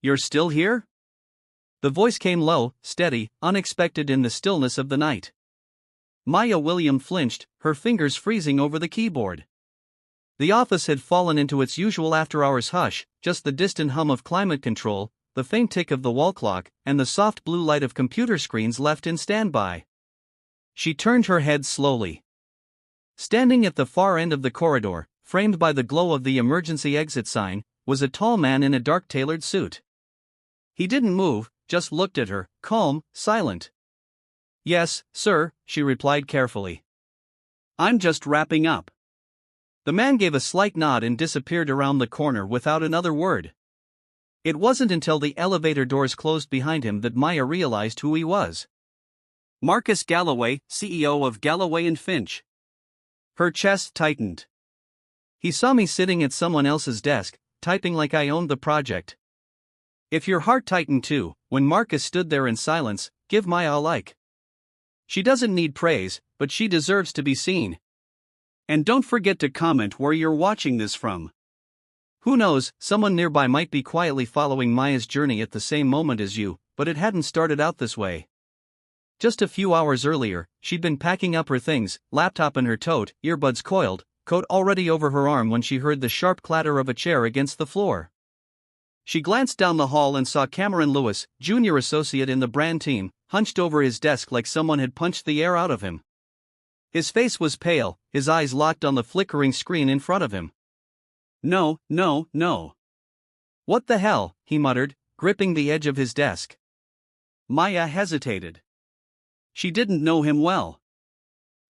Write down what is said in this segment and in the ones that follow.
You're still here? The voice came low, steady, unexpected in the stillness of the night. Maya William flinched, her fingers freezing over the keyboard. The office had fallen into its usual after-hours hush, just the distant hum of climate control, the faint tick of the wall clock, and the soft blue light of computer screens left in standby. She turned her head slowly. Standing at the far end of the corridor, framed by the glow of the emergency exit sign, was a tall man in a dark tailored suit. He didn't move, just looked at her, calm, silent. "Yes, sir," she replied carefully. "I'm just wrapping up." The man gave a slight nod and disappeared around the corner without another word. It wasn't until the elevator doors closed behind him that Maya realized who he was. Marcus Galloway, CEO of Galloway Finch. Her chest tightened. "He saw me sitting at someone else's desk, typing like I owned the project." If your heart tightened too, when Marcus stood there in silence, give Maya a like. She doesn't need praise, but she deserves to be seen. And don't forget to comment where you're watching this from. Who knows, someone nearby might be quietly following Maya's journey at the same moment as you, but it hadn't started out this way. Just a few hours earlier, she'd been packing up her things, laptop in her tote, earbuds coiled, coat already over her arm when she heard the sharp clatter of a chair against the floor. She glanced down the hall and saw Cameron Lewis, junior associate in the brand team, hunched over his desk like someone had punched the air out of him. His face was pale, his eyes locked on the flickering screen in front of him. "No, no, no." "What the hell?" he muttered, gripping the edge of his desk. Maya hesitated. She didn't know him well.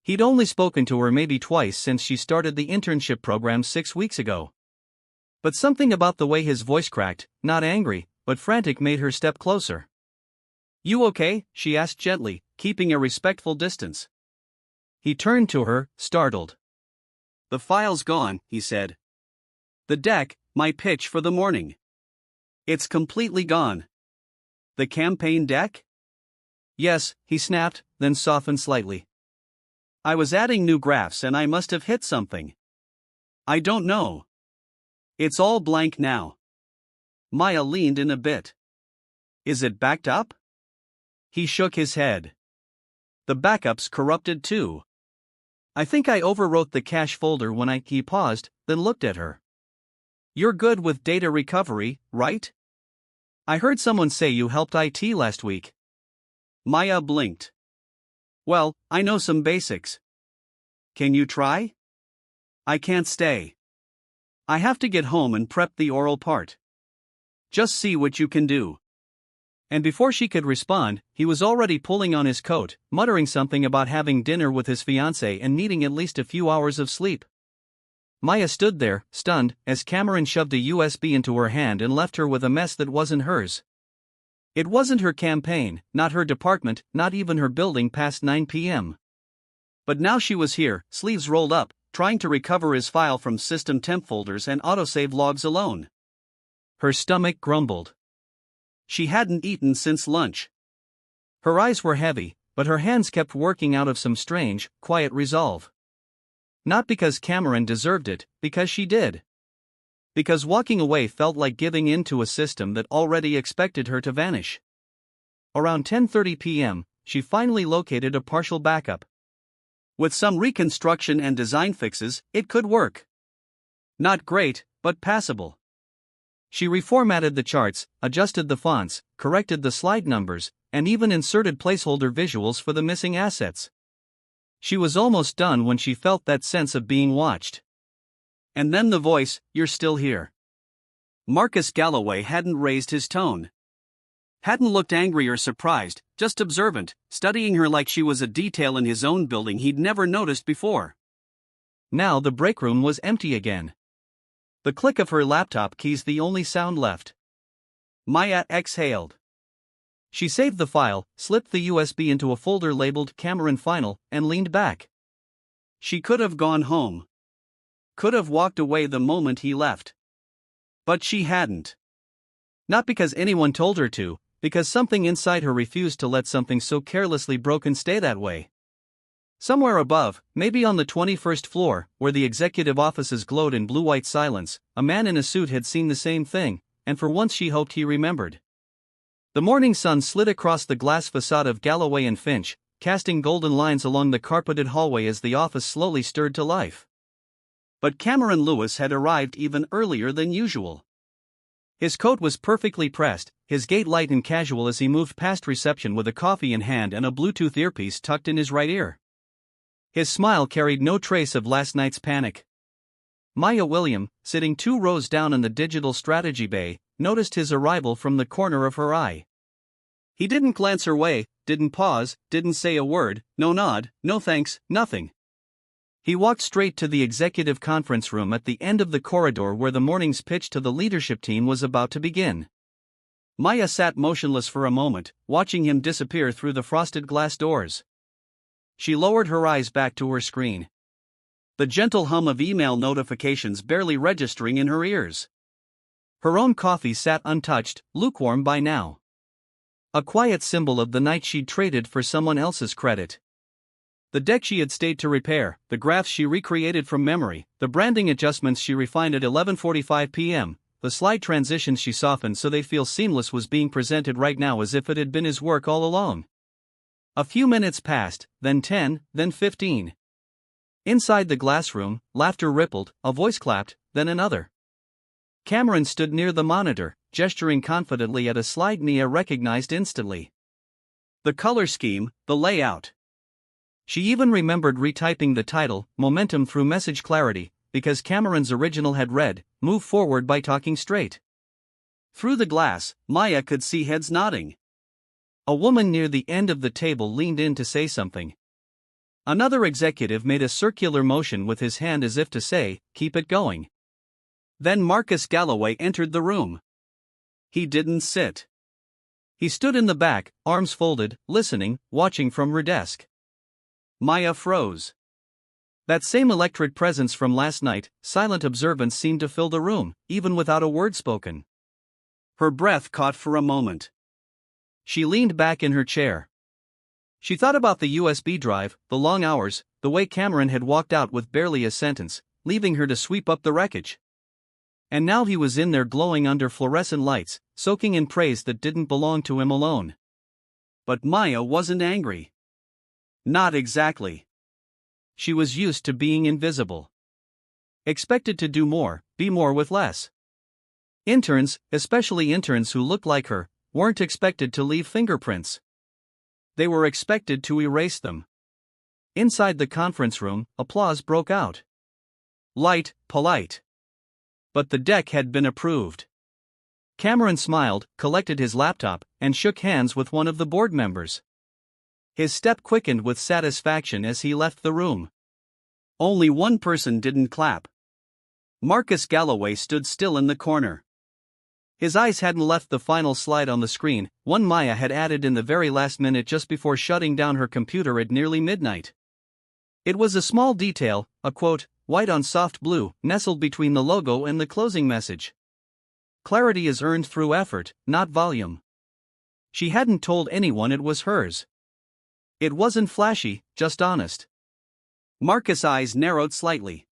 He'd only spoken to her maybe twice since she started the internship program 6 weeks ago. But something about the way his voice cracked, not angry, but frantic, made her step closer. "You okay?" she asked gently, keeping a respectful distance. He turned to her, startled. "The file's gone," he said. "The deck, my pitch for the morning. It's completely gone." "The campaign deck?" "Yes," he snapped, then softened slightly. "I was adding new graphs and I must have hit something. I don't know. It's all blank now." Maya leaned in a bit. "Is it backed up?" He shook his head. "The backup's corrupted too. I think I overwrote the cache folder when He paused, then looked at her. "You're good with data recovery, right? I heard someone say you helped IT last week." Maya blinked. "Well, I know some basics. Can you try?" "I can't stay. I have to get home and prep the oral part. Just see what you can do." And before she could respond, he was already pulling on his coat, muttering something about having dinner with his fiancée and needing at least a few hours of sleep. Maya stood there, stunned, as Cameron shoved a USB into her hand and left her with a mess that wasn't hers. It wasn't her campaign, not her department, not even her building past 9 p.m. But now she was here, sleeves rolled up, trying to recover his file from system temp folders and autosave logs alone. Her stomach grumbled. She hadn't eaten since lunch. Her eyes were heavy, but her hands kept working out of some strange, quiet resolve. Not because Cameron deserved it, because she did. Because walking away felt like giving in to a system that already expected her to vanish. Around 10:30 p.m., she finally located a partial backup. With some reconstruction and design fixes, it could work. Not great, but passable. She reformatted the charts, adjusted the fonts, corrected the slide numbers, and even inserted placeholder visuals for the missing assets. She was almost done when she felt that sense of being watched. And then the voice, "You're still here." Marcus Galloway hadn't raised his tone. Hadn't looked angry or surprised, just observant, studying her like she was a detail in his own building he'd never noticed before. Now the break room was empty again. The click of her laptop keys the only sound left. Maya exhaled. She saved the file, slipped the USB into a folder labeled Cameron Final, and leaned back. She could have gone home. Could have walked away the moment he left. But she hadn't. Not because anyone told her to, because something inside her refused to let something so carelessly broken stay that way. Somewhere above, maybe on the 21st floor, where the executive offices glowed in blue-white silence, a man in a suit had seen the same thing, and for once she hoped he remembered. The morning sun slid across the glass facade of Galloway and Finch, casting golden lines along the carpeted hallway as the office slowly stirred to life. But Cameron Lewis had arrived even earlier than usual. His coat was perfectly pressed, his gait light and casual as he moved past reception with a coffee in hand and a Bluetooth earpiece tucked in his right ear. His smile carried no trace of last night's panic. Maya William, sitting 2 rows down in the digital strategy bay, noticed his arrival from the corner of her eye. He didn't glance her way, didn't pause, didn't say a word, no nod, no thanks, nothing. He walked straight to the executive conference room at the end of the corridor where the morning's pitch to the leadership team was about to begin. Maya sat motionless for a moment, watching him disappear through the frosted glass doors. She lowered her eyes back to her screen, the gentle hum of email notifications barely registering in her ears. Her own coffee sat untouched, lukewarm by now. A quiet symbol of the night she'd traded for someone else's credit. The deck she had stayed to repair, the graphs she recreated from memory, the branding adjustments she refined at 11:45 p.m., the slide transitions she softened so they feel seamless was being presented right now as if it had been his work all along. A few minutes passed, then 10, then 15. Inside the glass room, laughter rippled, a voice clapped, then another. Cameron stood near the monitor, gesturing confidently at a slide Mia recognized instantly. The color scheme, the layout. She even remembered retyping the title, Momentum through Message Clarity, because Cameron's original had read, Move Forward by Talking Straight. Through the glass, Maya could see heads nodding. A woman near the end of the table leaned in to say something. Another executive made a circular motion with his hand as if to say, keep it going. Then Marcus Galloway entered the room. He didn't sit. He stood in the back, arms folded, listening, watching from her desk. Maya froze. That same electric presence from last night, silent observance seemed to fill the room, even without a word spoken. Her breath caught for a moment. She leaned back in her chair. She thought about the USB drive, the long hours, the way Cameron had walked out with barely a sentence, leaving her to sweep up the wreckage. And now he was in there glowing under fluorescent lights, soaking in praise that didn't belong to him alone. But Maya wasn't angry. Not exactly. She was used to being invisible. Expected to do more, be more with less. Interns, especially interns who looked like her, weren't expected to leave fingerprints. They were expected to erase them. Inside the conference room, applause broke out. Light, polite. But the deck had been approved. Cameron smiled, collected his laptop, and shook hands with one of the board members. His step quickened with satisfaction as he left the room. Only one person didn't clap. Marcus Galloway stood still in the corner. His eyes hadn't left the final slide on the screen, one Maya had added in the very last minute just before shutting down her computer at nearly midnight. It was a small detail, a quote, white on soft blue, nestled between the logo and the closing message. Clarity is earned through effort, not volume. She hadn't told anyone it was hers. It wasn't flashy, just honest. Marcus' eyes narrowed slightly.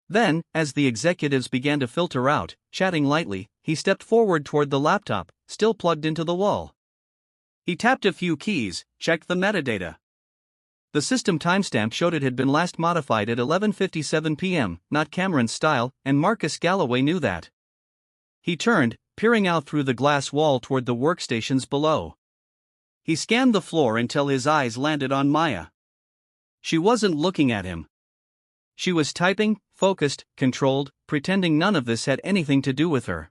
Then, as the executives began to filter out, chatting lightly, he stepped forward toward the laptop, still plugged into the wall. He tapped a few keys, checked the metadata. The system timestamp showed it had been last modified at 11:57 p.m., not Cameron's style, and Marcus Galloway knew that. He turned, peering out through the glass wall toward the workstations below. He scanned the floor until his eyes landed on Maya. She wasn't looking at him. She was typing, focused, controlled, pretending none of this had anything to do with her.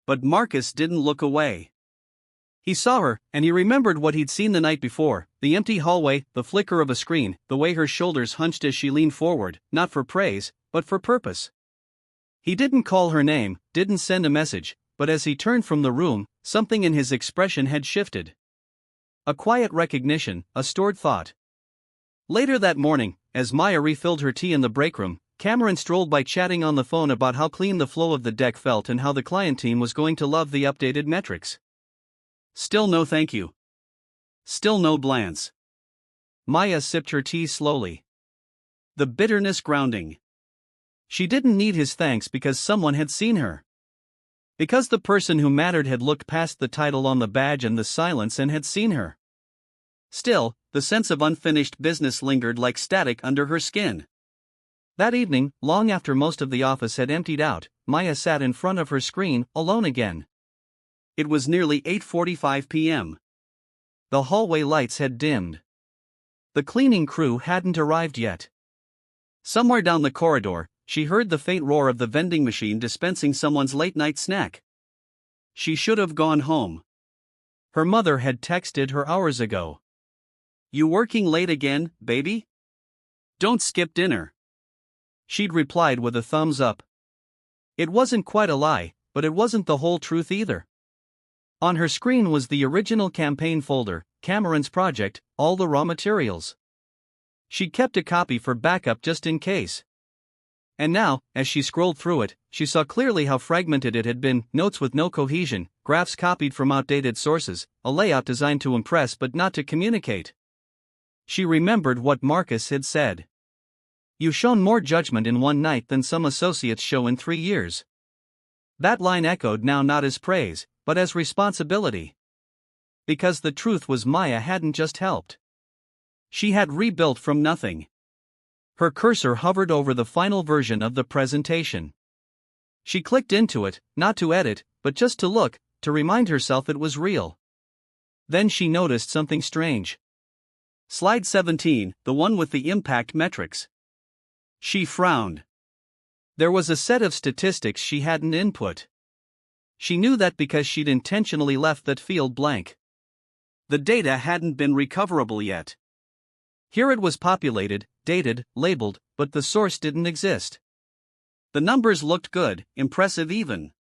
But Marcus didn't look away. He saw her, and he remembered what he'd seen the night before, the empty hallway, the flicker of a screen, the way her shoulders hunched as she leaned forward, not for praise, but for purpose. He didn't call her name, didn't send a message, but as he turned from the room, something in his expression had shifted. A quiet recognition, a stored thought. Later that morning, as Maya refilled her tea in the break room, Cameron strolled by chatting on the phone about how clean the flow of the deck felt and how the client team was going to love the updated metrics. Still no thank you. Still no glance. Maya sipped her tea slowly. The bitterness grounding. She didn't need his thanks because someone had seen her. Because the person who mattered had looked past the title on the badge and the silence and had seen her. Still, the sense of unfinished business lingered like static under her skin. That evening, long after most of the office had emptied out, Maya sat in front of her screen, alone again. It was nearly 8:45 p.m. The hallway lights had dimmed. The cleaning crew hadn't arrived yet. Somewhere down the corridor, she heard the faint roar of the vending machine dispensing someone's late-night snack. She should have gone home. Her mother had texted her hours ago. "You working late again, baby? Don't skip dinner." She'd replied with a thumbs up. It wasn't quite a lie, but it wasn't the whole truth either. On her screen was the original campaign folder, Cameron's project, all the raw materials. She'd kept a copy for backup just in case. And now, as she scrolled through it, she saw clearly how fragmented it had been: notes with no cohesion, graphs copied from outdated sources, a layout designed to impress but not to communicate. She remembered what Marcus had said. "You've shown more judgment in one night than some associates show in 3 years." That line echoed now not as praise, but as responsibility. Because the truth was, Maya hadn't just helped. She had rebuilt from nothing. Her cursor hovered over the final version of the presentation. She clicked into it, not to edit, but just to look, to remind herself it was real. Then she noticed something strange. Slide 17, the one with the impact metrics. She frowned. There was a set of statistics she hadn't input. She knew that because she'd intentionally left that field blank. The data hadn't been recoverable yet. Here it was populated, dated, labeled, but the source didn't exist. The numbers looked good, impressive even.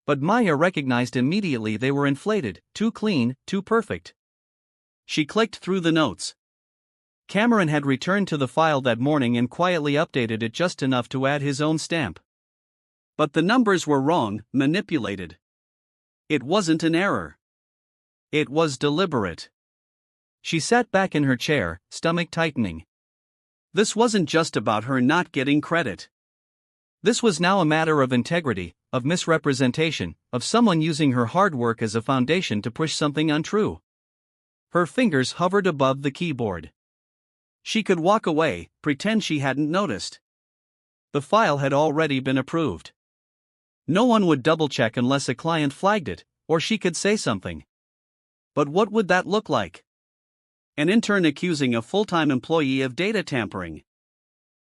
But Maya recognized immediately they were inflated, too clean, too perfect. She clicked through the notes. Cameron had returned to the file that morning and quietly updated it just enough to add his own stamp. But the numbers were wrong, manipulated. It wasn't an error. It was deliberate. She sat back in her chair, stomach tightening. This wasn't just about her not getting credit. This was now a matter of integrity, of misrepresentation, of someone using her hard work as a foundation to push something untrue. Her fingers hovered above the keyboard. She could walk away, pretend she hadn't noticed. The file had already been approved. No one would double-check unless a client flagged it, or she could say something. But what would that look like? An intern accusing a full-time employee of data tampering.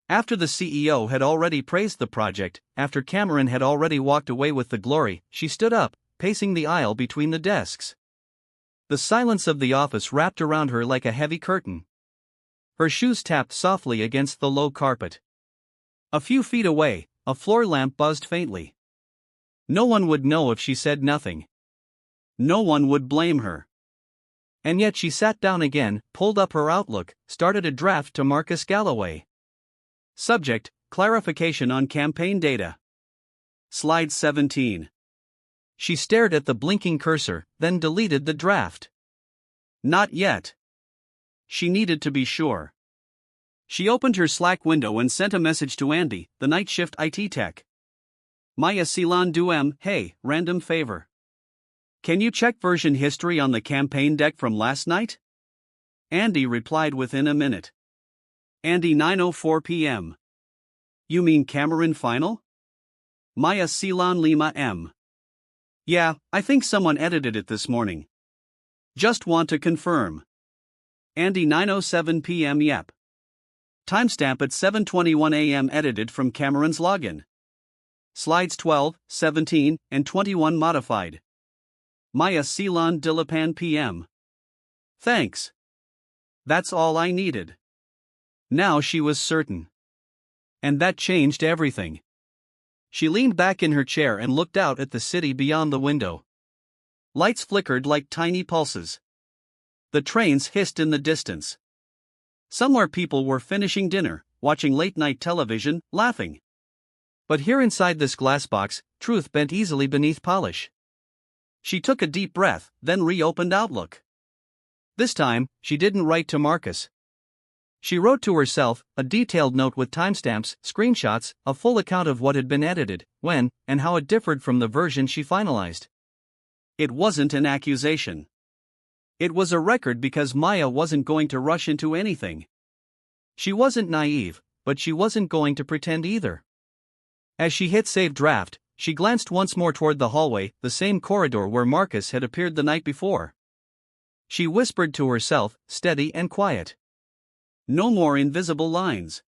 After the CEO had already praised the project, after Cameron had already walked away with the glory, she stood up, pacing the aisle between the desks. The silence of the office wrapped around her like a heavy curtain. Her shoes tapped softly against the low carpet. A few feet away, a floor lamp buzzed faintly. No one would know if she said nothing. No one would blame her. And yet she sat down again, pulled up her Outlook, started a draft to Marcus Galloway. Subject: clarification on campaign data. Slide 17. She stared at the blinking cursor, then deleted the draft. Not yet. She needed to be sure. She opened her Slack window and sent a message to Andy, the night shift IT tech. Maya Silan Duem, hey, random favor. Can you check version history on the campaign deck from last night? Andy replied within a minute. Andy 9:04 p.m. You mean Cameron final? Maya Silan Lima M. Yeah, I think someone edited it this morning. Just want to confirm. Andy 9:07 p.m. Yep. Timestamp at 7:21 a.m. edited from Cameron's login. Slides 12, 17, and 21 modified. Maya Silan Dilapan p.m. Thanks. That's all I needed. Now she was certain. And that changed everything. She leaned back in her chair and looked out at the city beyond the window. Lights flickered like tiny pulses. The trains hissed in the distance. Somewhere people were finishing dinner, watching late-night television, laughing. But here inside this glass box, truth bent easily beneath polish. She took a deep breath, then reopened Outlook. This time, she didn't write to Marcus. She wrote to herself a detailed note with timestamps, screenshots, a full account of what had been edited, when, and how it differed from the version she finalized. It wasn't an accusation. It was a record because Maya wasn't going to rush into anything. She wasn't naive, but she wasn't going to pretend either. As she hit Save Draft, she glanced once more toward the hallway, the same corridor where Marcus had appeared the night before. She whispered to herself, steady and quiet. No more invisible lines.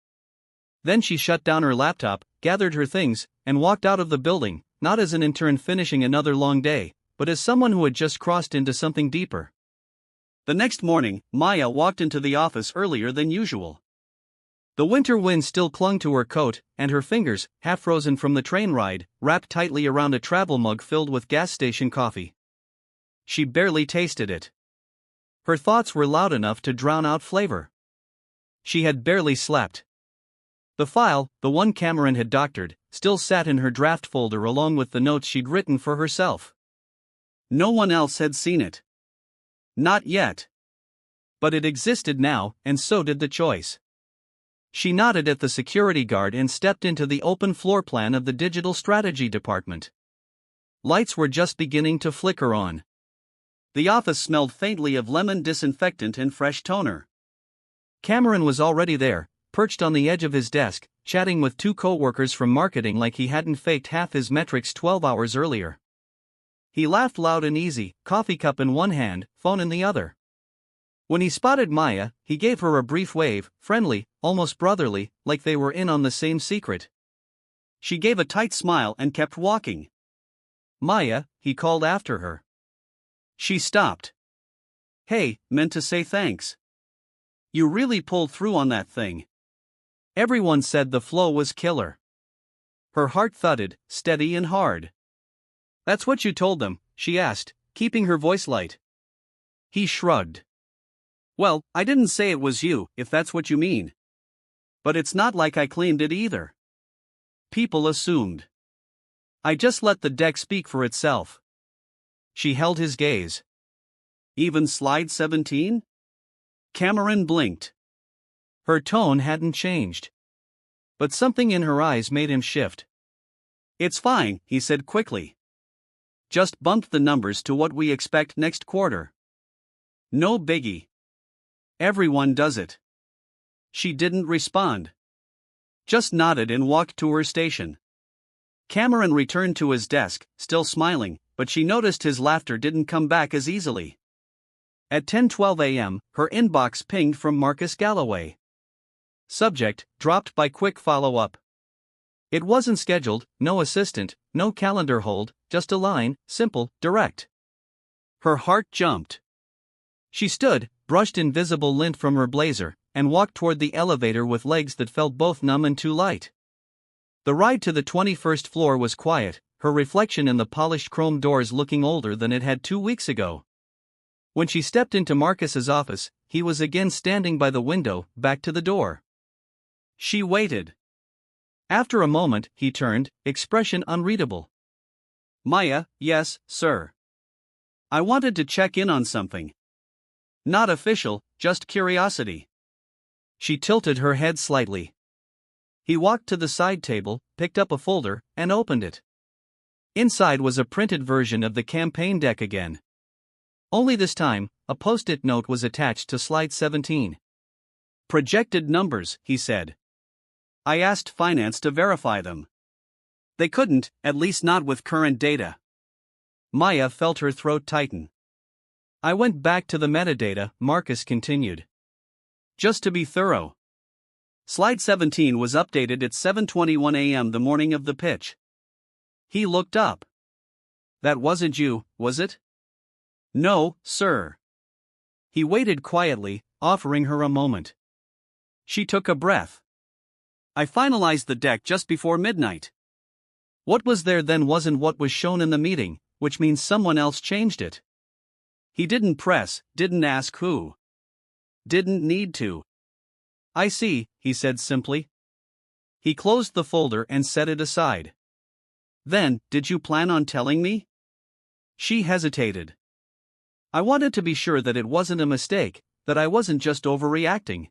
Then she shut down her laptop, gathered her things, and walked out of the building, not as an intern finishing another long day, but as someone who had just crossed into something deeper. The next morning, Maya walked into the office earlier than usual. The winter wind still clung to her coat, and her fingers, half frozen from the train ride, wrapped tightly around a travel mug filled with gas station coffee. She barely tasted it. Her thoughts were loud enough to drown out flavor. She had barely slept. The file, the one Cameron had doctored, still sat in her draft folder along with the notes she'd written for herself. No one else had seen it. Not yet. But it existed now, and so did the choice. She nodded at the security guard and stepped into the open floor plan of the digital strategy department. Lights were just beginning to flicker on. The office smelled faintly of lemon disinfectant and fresh toner. Cameron was already there, perched on the edge of his desk, chatting with two co-workers from marketing like he hadn't faked half his metrics 12 hours earlier. He laughed loud and easy, coffee cup in one hand, phone in the other. When he spotted Maya, he gave her a brief wave, friendly, almost brotherly, like they were in on the same secret. She gave a tight smile and kept walking. Maya, he called after her. She stopped. Hey, meant to say thanks. You really pulled through on that thing. Everyone said the flow was killer. Her heart thudded, steady and hard. That's what you told them, she asked, keeping her voice light. He shrugged. Well, I didn't say it was you, if that's what you mean. But it's not like I claimed it either. People assumed. I just let the deck speak for itself. She held his gaze. Even slide 17? Cameron blinked. Her tone hadn't changed. But something in her eyes made him shift. It's fine, he said quickly. Just bumped the numbers to what we expect next quarter. No biggie. Everyone does it. She didn't respond. Just nodded and walked to her station. Cameron returned to his desk, still smiling, but she noticed his laughter didn't come back as easily. At 10:12 a.m., her inbox pinged from Marcus Galloway. Subject, dropped by quick follow-up. It wasn't scheduled, no assistant, no calendar hold, just a line, simple, direct. Her heart jumped. She stood, brushed invisible lint from her blazer, and walked toward the elevator with legs that felt both numb and too light. The ride to the 21st floor was quiet, her reflection in the polished chrome doors looking older than it had 2 weeks ago. When she stepped into Marcus's office, he was again standing by the window, back to the door. She waited. After a moment, he turned, expression unreadable. Maya, yes, sir. I wanted to check in on something. Not official, just curiosity. She tilted her head slightly. He walked to the side table, picked up a folder, and opened it. Inside was a printed version of the campaign deck again. Only this time, a post-it note was attached to slide 17. Projected numbers, he said. I asked finance to verify them. They couldn't, at least not with current data. Maya felt her throat tighten. I went back to the metadata, Marcus continued. Just to be thorough. Slide 17 was updated at 7:21 a.m. the morning of the pitch. He looked up. That wasn't you, was it? No, sir. He waited quietly, offering her a moment. She took a breath. I finalized the deck just before midnight. What was there then wasn't what was shown in the meeting, which means someone else changed it. He didn't press, didn't ask who. Didn't need to. I see, he said simply. He closed the folder and set it aside. Then, did you plan on telling me? She hesitated. I wanted to be sure that it wasn't a mistake, that I wasn't just overreacting.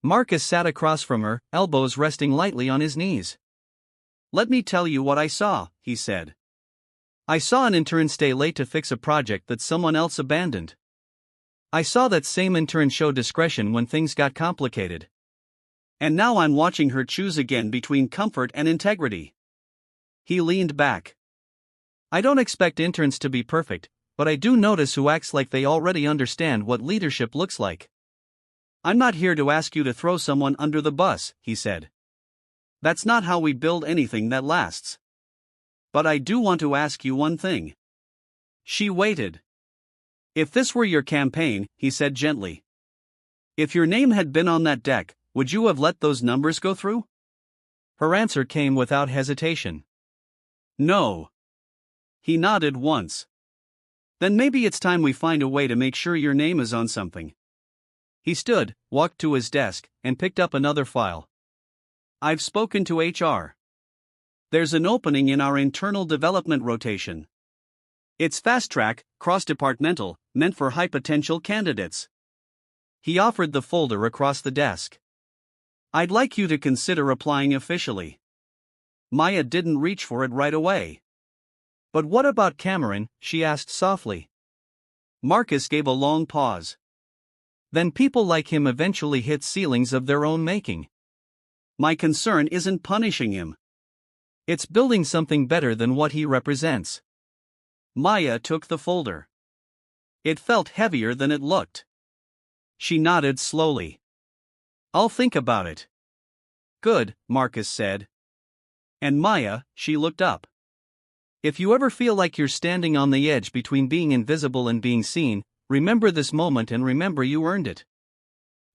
Marcus sat across from her, elbows resting lightly on his knees. "Let me tell you what I saw," he said. "I saw an intern stay late to fix a project that someone else abandoned. I saw that same intern show discretion when things got complicated. And now I'm watching her choose again between comfort and integrity." He leaned back. "I don't expect interns to be perfect, but I do notice who acts like they already understand what leadership looks like." "I'm not here to ask you to throw someone under the bus," he said. "That's not how we build anything that lasts. But I do want to ask you one thing." She waited. "If this were your campaign," he said gently, "if your name had been on that deck, would you have let those numbers go through?" Her answer came without hesitation. "No." He nodded once. "Then maybe it's time we find a way to make sure your name is on something." He stood, walked to his desk, and picked up another file. "I've spoken to HR. There's an opening in our internal development rotation. It's fast-track, cross-departmental, meant for high-potential candidates." He offered the folder across the desk. "I'd like you to consider applying officially." Maya didn't reach for it right away. "But what about Cameron?" she asked softly. Marcus gave a long pause. "Then people like him eventually hit ceilings of their own making. My concern isn't punishing him. It's building something better than what he represents." Maya took the folder. It felt heavier than it looked. She nodded slowly. "I'll think about it." "Good," Marcus said. "And Maya," she looked up. "If you ever feel like you're standing on the edge between being invisible and being seen, remember this moment and remember you earned it."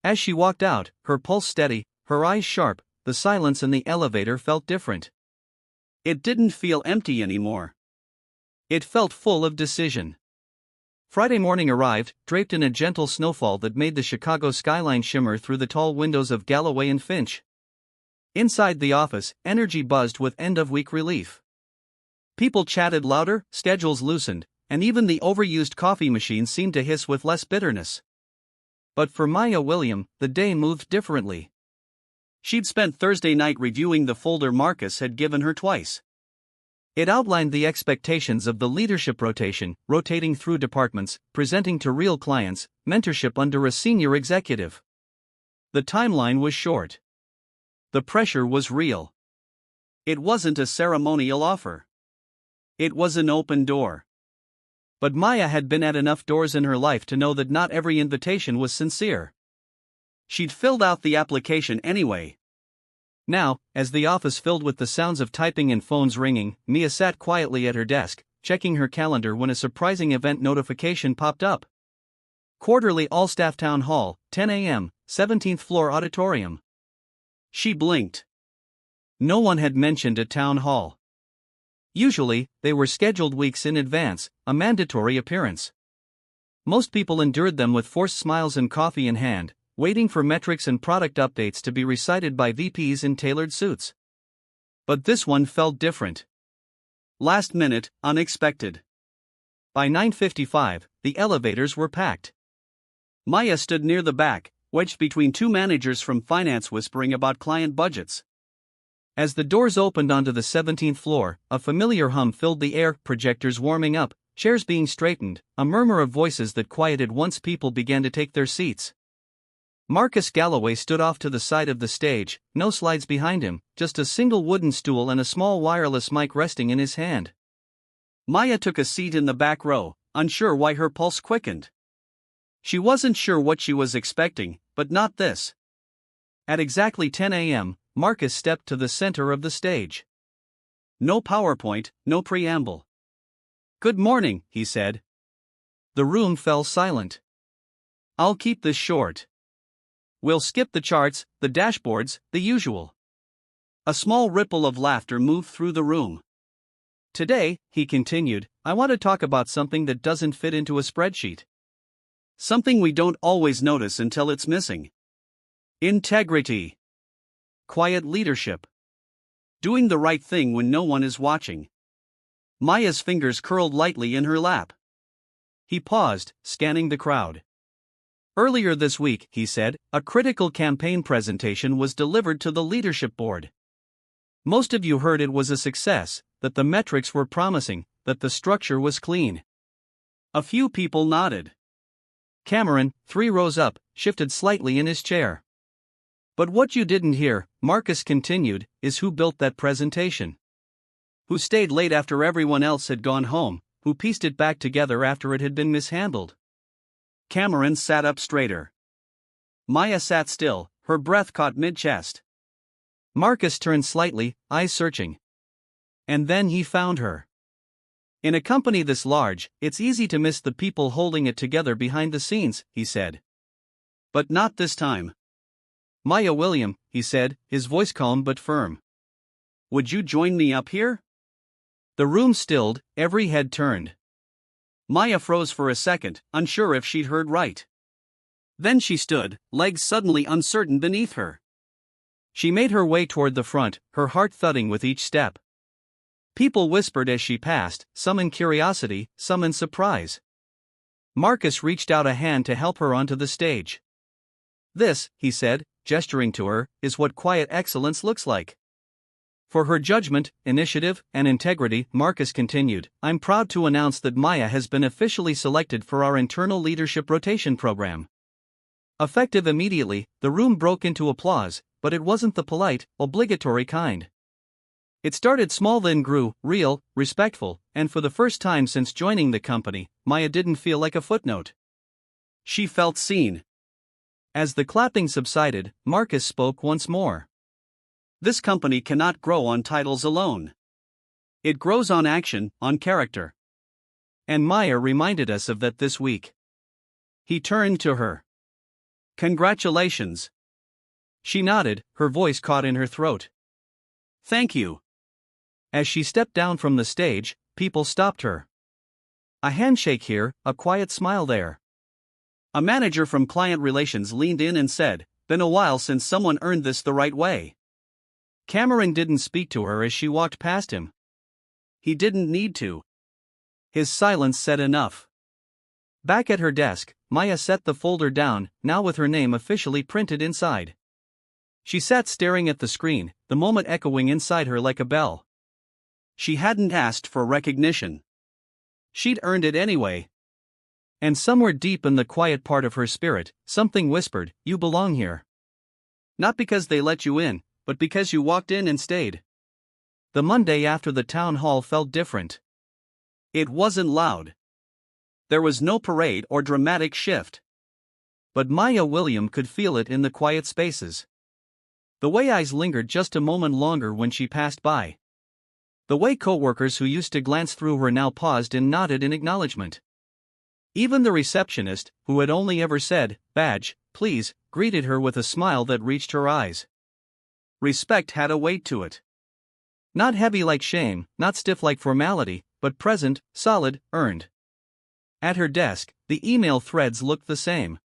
As she walked out, her pulse steady, her eyes sharp, the silence in the elevator felt different. It didn't feel empty anymore. It felt full of decision. Friday morning arrived, draped in a gentle snowfall that made the Chicago skyline shimmer through the tall windows of Galloway and Finch. Inside the office, energy buzzed with end-of-week relief. People chatted louder, schedules loosened, and even the overused coffee machine seemed to hiss with less bitterness. But for Maya William, the day moved differently. She'd spent Thursday night reviewing the folder Marcus had given her twice. It outlined the expectations of the leadership rotation, rotating through departments, presenting to real clients, mentorship under a senior executive. The timeline was short. The pressure was real. It wasn't a ceremonial offer. It was an open door. But Maya had been at enough doors in her life to know that not every invitation was sincere. She'd filled out the application anyway. Now, as the office filled with the sounds of typing and phones ringing, Mia sat quietly at her desk, checking her calendar when a surprising event notification popped up. Quarterly All-Staff Town Hall, 10 a.m., 17th floor auditorium. She blinked. No one had mentioned a town hall. Usually, they were scheduled weeks in advance, a mandatory appearance. Most people endured them with forced smiles and coffee in hand, waiting for metrics and product updates to be recited by VPs in tailored suits. But this one felt different. Last minute, unexpected. By 9:55, the elevators were packed. Maya stood near the back, wedged between two managers from finance whispering about client budgets. As the doors opened onto the 17th floor, a familiar hum filled the air, projectors warming up, chairs being straightened, a murmur of voices that quieted once people began to take their seats. Marcus Galloway stood off to the side of the stage, no slides behind him, just a single wooden stool and a small wireless mic resting in his hand. Maya took a seat in the back row, unsure why her pulse quickened. She wasn't sure what she was expecting, but not this. At exactly 10 a.m., Marcus stepped to the center of the stage. No PowerPoint, no preamble. "Good morning," he said. The room fell silent. "I'll keep this short. We'll skip the charts, the dashboards, the usual." A small ripple of laughter moved through the room. "Today," he continued, "I want to talk about something that doesn't fit into a spreadsheet. Something we don't always notice until it's missing. Integrity. Quiet leadership. Doing the right thing when no one is watching." Maya's fingers curled lightly in her lap. He paused, scanning the crowd. Earlier this week, he said, a critical campaign presentation was delivered to the leadership board. Most of you heard it was a success, that the metrics were promising, that the structure was clean. A few people nodded. Cameron, 3 rows up, shifted slightly in his chair. But what you didn't hear, Marcus continued, is who built that presentation. Who stayed late after everyone else had gone home, who pieced it back together after it had been mishandled. Cameron sat up straighter. Maya sat still, her breath caught mid-chest. Marcus turned slightly, eyes searching. And then he found her. In a company this large, it's easy to miss the people holding it together behind the scenes, he said. But not this time. Maya William, he said, his voice calm but firm. Would you join me up here? The room stilled, every head turned. Maya froze for a second, unsure if she'd heard right. Then she stood, legs suddenly uncertain beneath her. She made her way toward the front, her heart thudding with each step. People whispered as she passed, some in curiosity, some in surprise. Marcus reached out a hand to help her onto the stage. This, he said, gesturing to her, is what quiet excellence looks like. For her judgment, initiative, and integrity, Marcus continued, I'm proud to announce that Maya has been officially selected for our internal leadership rotation program. Effective immediately, the room broke into applause, but it wasn't the polite, obligatory kind. It started small then grew, real, respectful, and for the first time since joining the company, Maya didn't feel like a footnote. She felt seen. As the clapping subsided, Marcus spoke once more. This company cannot grow on titles alone. It grows on action, on character. And Maya reminded us of that this week. He turned to her. Congratulations. She nodded, her voice caught in her throat. Thank you. As she stepped down from the stage, people stopped her. A handshake here, a quiet smile there. A manager from client relations leaned in and said, Been a while since someone earned this the right way. Cameron didn't speak to her as she walked past him. He didn't need to. His silence said enough. Back at her desk, Maya set the folder down, now with her name officially printed inside. She sat staring at the screen, the moment echoing inside her like a bell. She hadn't asked for recognition. She'd earned it anyway. And somewhere deep in the quiet part of her spirit, something whispered, you belong here. Not because they let you in, but because you walked in and stayed. The Monday after the town hall felt different. It wasn't loud. There was no parade or dramatic shift. But Maya William could feel it in the quiet spaces. The way eyes lingered just a moment longer when she passed by. The way co-workers who used to glance through her now paused and nodded in acknowledgement. Even the receptionist, who had only ever said, badge, please, greeted her with a smile that reached her eyes. Respect had a weight to it. Not heavy like shame, not stiff like formality, but present, solid, earned. At her desk, the email threads looked the same.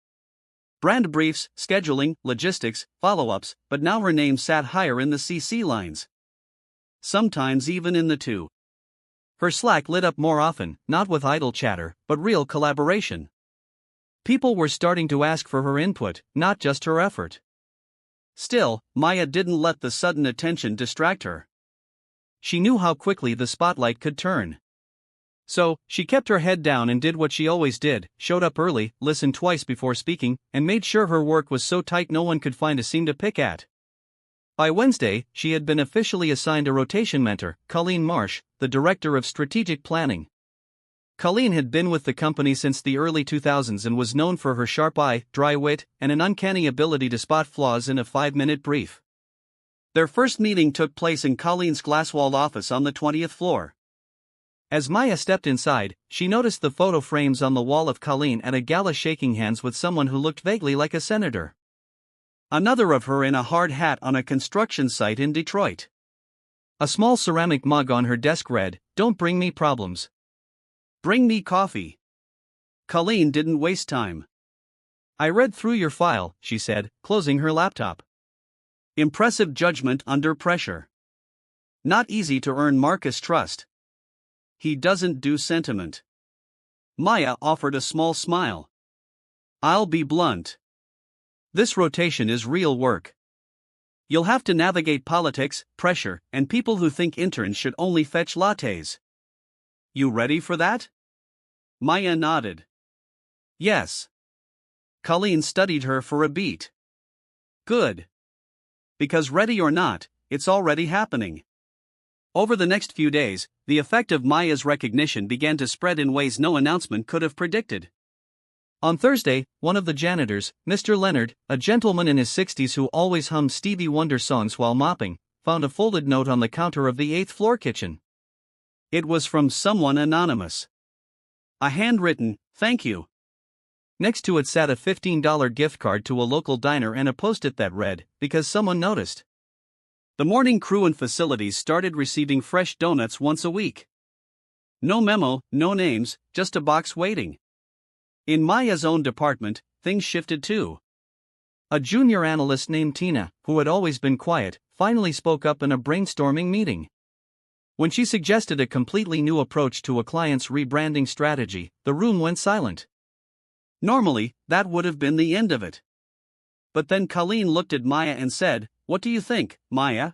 Brand briefs, scheduling, logistics, follow-ups, but now her name sat higher in the CC lines. Sometimes even in the two. Her Slack lit up more often, not with idle chatter, but real collaboration. People were starting to ask for her input, not just her effort. Still, Maya didn't let the sudden attention distract her. She knew how quickly the spotlight could turn. So, she kept her head down and did what she always did, showed up early, listened twice before speaking, and made sure her work was so tight no one could find a seam to pick at. By Wednesday, she had been officially assigned a rotation mentor, Colleen Marsh, the Director of Strategic Planning. Colleen had been with the company since the early 2000s and was known for her sharp eye, dry wit, and an uncanny ability to spot flaws in a 5-minute brief. Their first meeting took place in Colleen's glass-walled office on the 20th floor. As Maya stepped inside, she noticed the photo frames on the wall of Colleen at a gala shaking hands with someone who looked vaguely like a senator. Another of her in a hard hat on a construction site in Detroit. A small ceramic mug on her desk read, "Don't bring me problems. Bring me coffee." Colleen didn't waste time. "I read through your file," she said, closing her laptop. Impressive judgment under pressure. Not easy to earn Marcus' trust. He doesn't do sentiment. Maya offered a small smile. I'll be blunt. This rotation is real work. You'll have to navigate politics, pressure, and people who think interns should only fetch lattes. You ready for that? Maya nodded. Yes. Colleen studied her for a beat. Good. Because ready or not, it's already happening. Over the next few days, the effect of Maya's recognition began to spread in ways no announcement could have predicted. On Thursday, one of the janitors, Mr. Leonard, a gentleman in his 60s who always hummed Stevie Wonder songs while mopping, found a folded note on the counter of the 8th floor kitchen. It was from someone anonymous. A handwritten, "Thank you." Next to it sat a $15 gift card to a local diner and a post-it that read, "Because someone noticed." The morning crew and facilities started receiving fresh donuts once a week. No memo, no names, just a box waiting. In Maya's own department, things shifted too. A junior analyst named Tina, who had always been quiet, finally spoke up in a brainstorming meeting. When she suggested a completely new approach to a client's rebranding strategy, the room went silent. Normally, that would have been the end of it. But then Colleen looked at Maya and said, "What do you think, Maya?"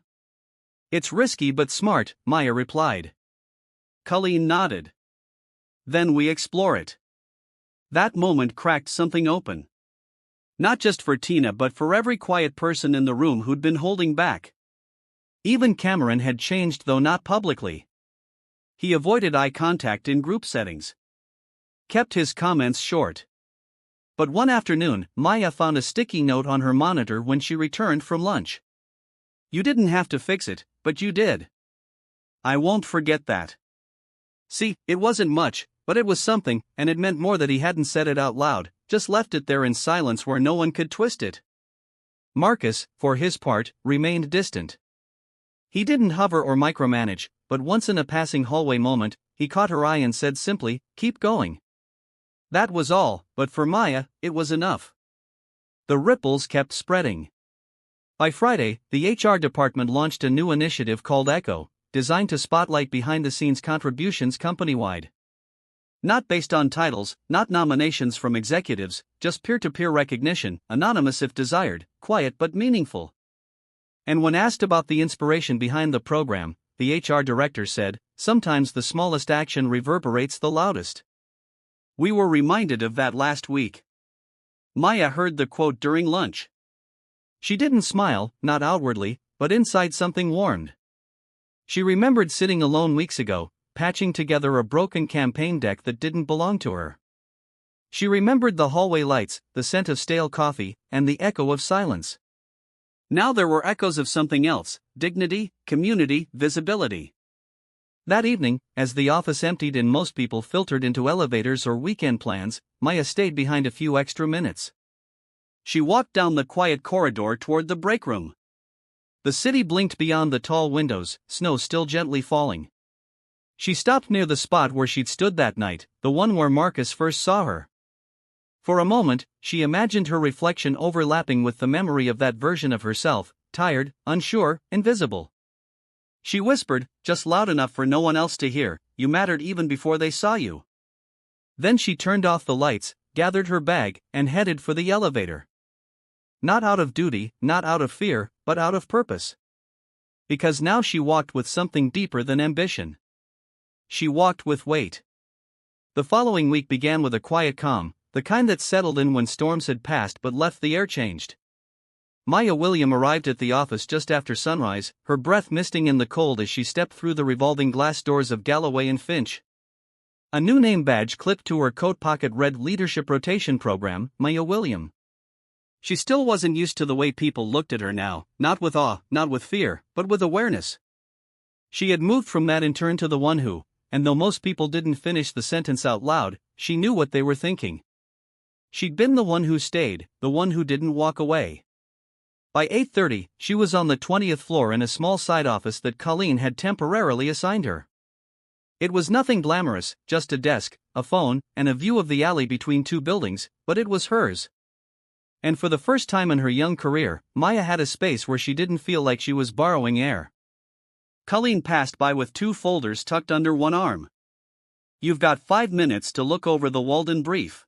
"It's risky but smart," Maya replied. Colleen nodded. "Then we explore it." That moment cracked something open. Not just for Tina but for every quiet person in the room who'd been holding back. Even Cameron had changed, though not publicly. He avoided eye contact in group settings. Kept his comments short. But one afternoon, Maya found a sticky note on her monitor when she returned from lunch. "You didn't have to fix it, but you did. I won't forget that." See, it wasn't much, but it was something, and it meant more that he hadn't said it out loud, just left it there in silence where no one could twist it. Marcus, for his part, remained distant. He didn't hover or micromanage, but once in a passing hallway moment, he caught her eye and said simply, "Keep going." That was all, but for Maya, it was enough. The ripples kept spreading. By Friday, the HR department launched a new initiative called Echo, designed to spotlight behind-the-scenes contributions company-wide. Not based on titles, not nominations from executives, just peer-to-peer recognition, anonymous if desired, quiet but meaningful. And when asked about the inspiration behind the program, the HR director said, "Sometimes the smallest action reverberates the loudest." We were reminded of that last week. Maya heard the quote during lunch. She didn't smile, not outwardly, but inside something warmed. She remembered sitting alone weeks ago, patching together a broken campaign deck that didn't belong to her. She remembered the hallway lights, the scent of stale coffee, and the echo of silence. Now there were echoes of something else: dignity, community, visibility. That evening, as the office emptied and most people filtered into elevators or weekend plans, Maya stayed behind a few extra minutes. She walked down the quiet corridor toward the break room. The city blinked beyond the tall windows, snow still gently falling. She stopped near the spot where she'd stood that night, the one where Marcus first saw her. For a moment, she imagined her reflection overlapping with the memory of that version of herself, tired, unsure, invisible. She whispered, just loud enough for no one else to hear, "You mattered even before they saw you." Then she turned off the lights, gathered her bag, and headed for the elevator. Not out of duty, not out of fear, but out of purpose. Because now she walked with something deeper than ambition. She walked with weight. The following week began with a quiet calm, the kind that settled in when storms had passed but left the air changed. Maya William arrived at the office just after sunrise, her breath misting in the cold as she stepped through the revolving glass doors of Galloway and Finch. A new name badge clipped to her coat pocket read Leadership Rotation Program, Maya William. She still wasn't used to the way people looked at her now, not with awe, not with fear, but with awareness. She had moved from that intern to the one who, and though most people didn't finish the sentence out loud, she knew what they were thinking. She'd been the one who stayed, the one who didn't walk away. By 8:30, she was on the 20th floor in a small side office that Colleen had temporarily assigned her. It was nothing glamorous, just a desk, a phone, and a view of the alley between two buildings, but it was hers. And for the first time in her young career, Maya had a space where she didn't feel like she was borrowing air. Colleen passed by with two folders tucked under one arm. "You've got 5 minutes to look over the Walden brief."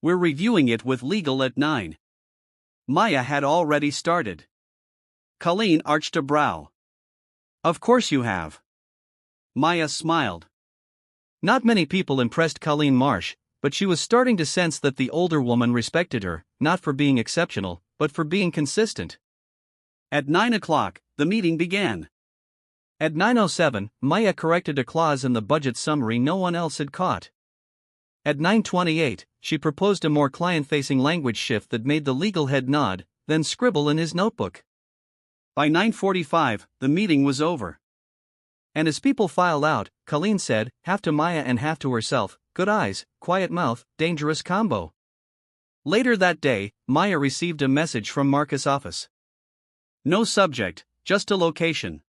We're reviewing it with legal at 9. Maya had already started. Colleen arched a brow. Of course you have. Maya smiled. Not many people impressed Colleen Marsh, but she was starting to sense that the older woman respected her, not for being exceptional, but for being consistent. At 9 o'clock, the meeting began. At 9:07, Maya corrected a clause in the budget summary no one else had caught. At 9:28, she proposed a more client-facing language shift that made the legal head nod, then scribble in his notebook. By 9:45, the meeting was over. And as people filed out, Colleen said, half to Maya and half to herself, "Good eyes, quiet mouth, dangerous combo." Later that day, Maya received a message from Marcus' office. No subject, just a location.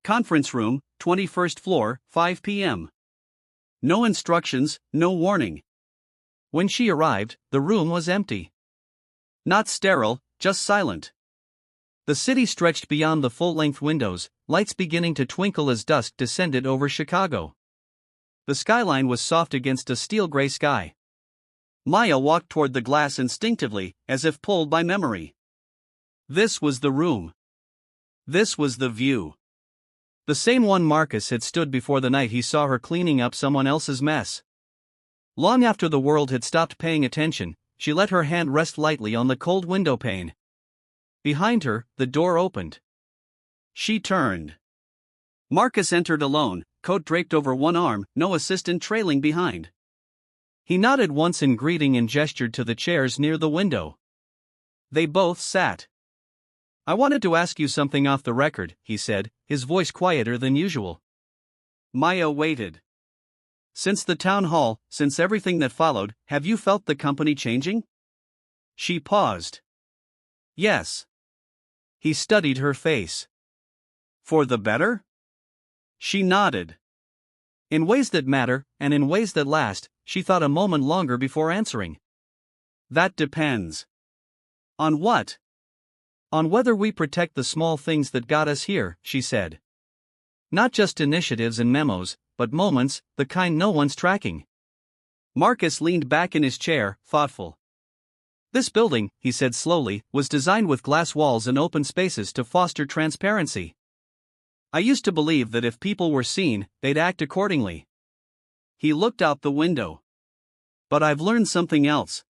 Conference room, 21st floor, 5 p.m. No instructions, no warning. When she arrived, the room was empty. Not sterile, just silent. The city stretched beyond the full-length windows, lights beginning to twinkle as dusk descended over Chicago. The skyline was soft against a steel-gray sky. Maya walked toward the glass instinctively, as if pulled by memory. This was the room. This was the view. The same one Marcus had stood before the night he saw her cleaning up someone else's mess. Long after the world had stopped paying attention, she let her hand rest lightly on the cold window pane. Behind her, the door opened. She turned. Marcus entered alone, coat draped over one arm, no assistant trailing behind. He nodded once in greeting and gestured to the chairs near the window. They both sat. "I wanted to ask you something off the record," he said, his voice quieter than usual. Maya waited. "Since the town hall, since everything that followed, have you felt the company changing?" She paused. "Yes." He studied her face. "For the better?" She nodded. "In ways that matter, and in ways that last," she thought a moment longer before answering. "That depends." "On what?" "On whether we protect the small things that got us here," she said. "Not just initiatives and memos, but moments, the kind no one's tracking." Marcus leaned back in his chair, thoughtful. "This building," he said slowly, "was designed with glass walls and open spaces to foster transparency. I used to believe that if people were seen, they'd act accordingly." He looked out the window. "But I've learned something else.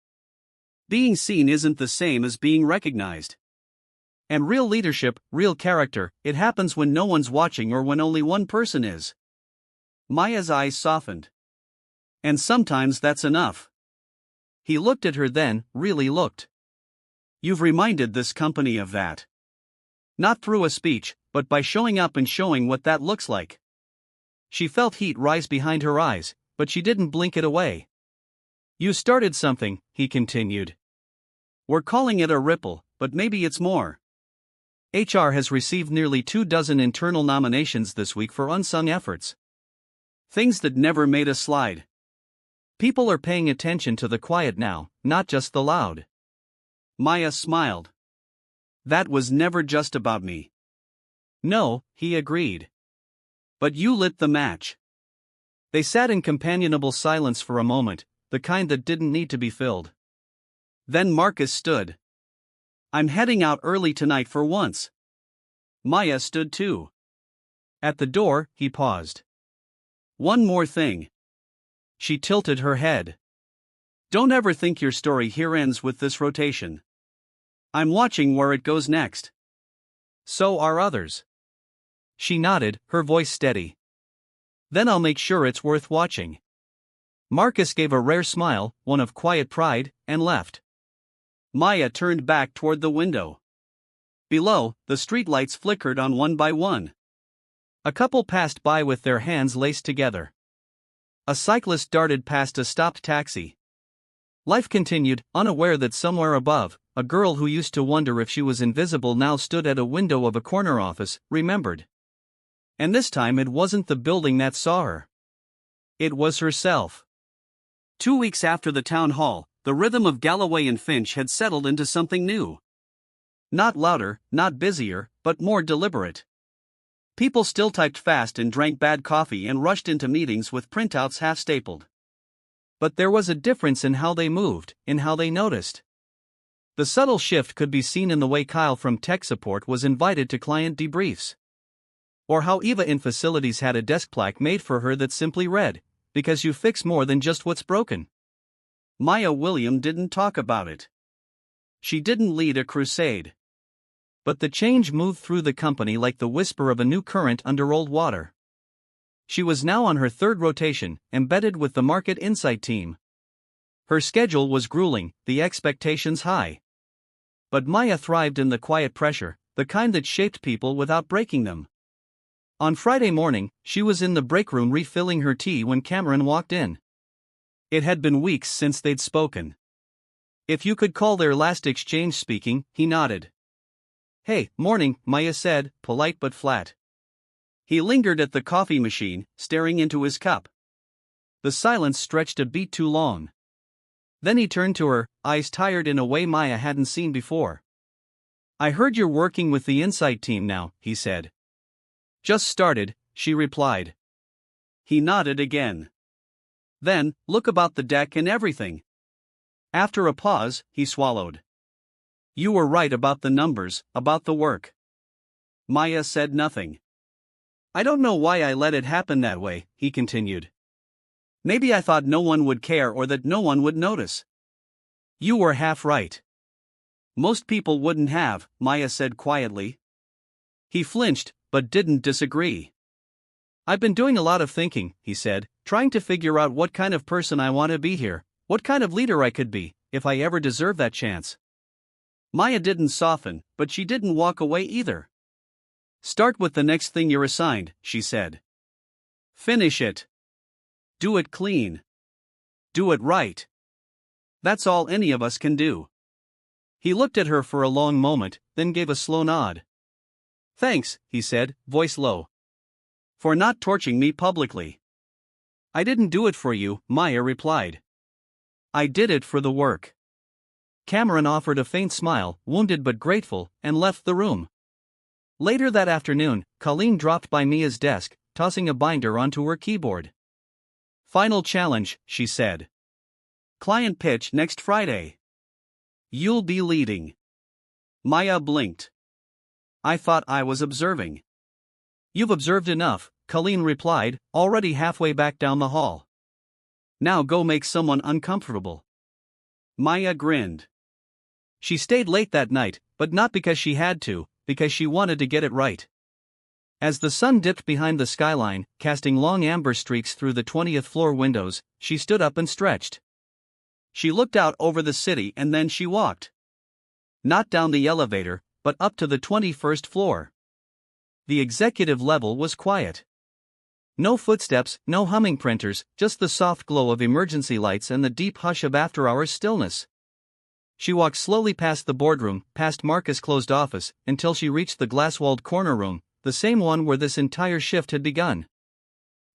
Being seen isn't the same as being recognized. And real leadership, real character, it happens when no one's watching or when only one person is." Maya's eyes softened. "And sometimes that's enough." He looked at her then, really looked. "You've reminded this company of that. Not through a speech, but by showing up and showing what that looks like." She felt heat rise behind her eyes, but she didn't blink it away. "You started something," he continued. "We're calling it a ripple, but maybe it's more. HR has received nearly 24 internal nominations this week for unsung efforts. Things that never made a slide. People are paying attention to the quiet now, not just the loud." Maya smiled. "That was never just about me." "No," he agreed. "But you lit the match." They sat in companionable silence for a moment, the kind that didn't need to be filled. Then Marcus stood. "I'm heading out early tonight for once." Maya stood too. At the door, he paused. "One more thing." She tilted her head. "Don't ever think your story here ends with this rotation. I'm watching where it goes next. So are others." She nodded, her voice steady. "Then I'll make sure it's worth watching." Marcus gave a rare smile, one of quiet pride, and left. Maya turned back toward the window. Below, the streetlights flickered on one by one. A couple passed by with their hands laced together. A cyclist darted past a stopped taxi. Life continued, unaware that somewhere above, a girl who used to wonder if she was invisible now stood at a window of a corner office, remembered. And this time it wasn't the building that saw her. It was herself. 2 weeks after the town hall, the rhythm of Galloway and Finch had settled into something new. Not louder, not busier, but more deliberate. People still typed fast and drank bad coffee and rushed into meetings with printouts half-stapled. But there was a difference in how they moved, in how they noticed. The subtle shift could be seen in the way Kyle from tech support was invited to client debriefs. Or how Eva in facilities had a desk plaque made for her that simply read, "Because you fix more than just what's broken." Maya William didn't talk about it. She didn't lead a crusade. But the change moved through the company like the whisper of a new current under old water. She was now on her third rotation, embedded with the market insight team. Her schedule was grueling, the expectations high. But Maya thrived in the quiet pressure, the kind that shaped people without breaking them. On Friday morning, she was in the break room refilling her tea when Cameron walked in. It had been weeks since they'd spoken. If you could call their last exchange speaking, he nodded. "Hey, morning," Maya said, polite but flat. He lingered at the coffee machine, staring into his cup. The silence stretched a beat too long. Then he turned to her, eyes tired in a way Maya hadn't seen before. "I heard you're working with the insight team now," he said. "Just started," she replied. He nodded again. "Then, look about the deck and everything." After a pause, he swallowed. "You were right about the numbers, about the work." Maya said nothing. "I don't know why I let it happen that way," he continued. "Maybe I thought no one would care or that no one would notice." "You were half right. Most people wouldn't have," Maya said quietly. He flinched, but didn't disagree. "I've been doing a lot of thinking," he said, "trying to figure out what kind of person I want to be here, what kind of leader I could be, if I ever deserve that chance." Maya didn't soften, but she didn't walk away either. "Start with the next thing you're assigned," she said. "Finish it. Do it clean. Do it right. That's all any of us can do." He looked at her for a long moment, then gave a slow nod. "Thanks," he said, voice low. "For not torching me publicly." "I didn't do it for you," Maya replied. "I did it for the work." Cameron offered a faint smile, wounded but grateful, and left the room. Later that afternoon, Colleen dropped by Mia's desk, tossing a binder onto her keyboard. "Final challenge," she said. "Client pitch next Friday. You'll be leading." Maya blinked. "I thought I was observing." "You've observed enough," Colleen replied, already halfway back down the hall. "Now go make someone uncomfortable." Maya grinned. She stayed late that night, but not because she had to, because she wanted to get it right. As the sun dipped behind the skyline, casting long amber streaks through the 20th floor windows, she stood up and stretched. She looked out over the city and then she walked. Not down the elevator, but up to the 21st floor. The executive level was quiet. No footsteps, no humming printers, just the soft glow of emergency lights and the deep hush of after-hours stillness. She walked slowly past the boardroom, past Marcus' closed office, until she reached the glass-walled corner room, the same one where this entire shift had begun.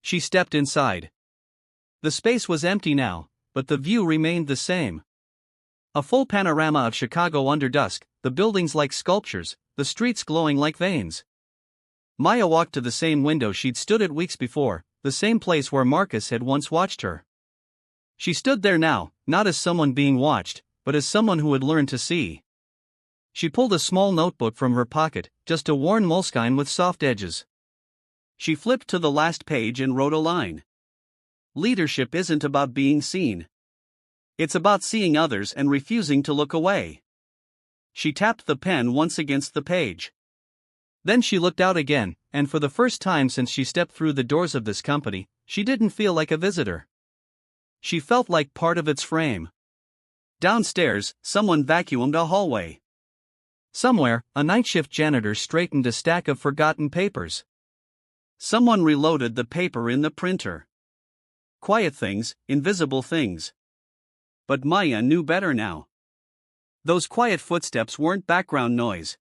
She stepped inside. The space was empty now, but the view remained the same. A full panorama of Chicago under dusk, the buildings like sculptures, the streets glowing like veins. Maya walked to the same window she'd stood at weeks before, the same place where Marcus had once watched her. She stood there now, not as someone being watched, but as someone who had learned to see. She pulled a small notebook from her pocket, just a worn moleskine with soft edges. She flipped to the last page and wrote a line. "Leadership isn't about being seen. It's about seeing others and refusing to look away." She tapped the pen once against the page. Then she looked out again, and for the first time since she stepped through the doors of this company, she didn't feel like a visitor. She felt like part of its frame. Downstairs, someone vacuumed a hallway. Somewhere, a night shift janitor straightened a stack of forgotten papers. Someone reloaded the paper in the printer. Quiet things, invisible things. But Maya knew better now. Those quiet footsteps weren't background noise.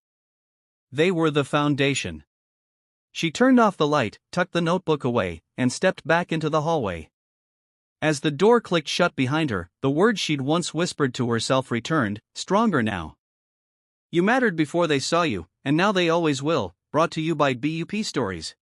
They were the foundation. She turned off the light, tucked the notebook away, and stepped back into the hallway. As the door clicked shut behind her, the words she'd once whispered to herself returned, stronger now. "You mattered before they saw you, and now they always will," brought to you by BUP Stories.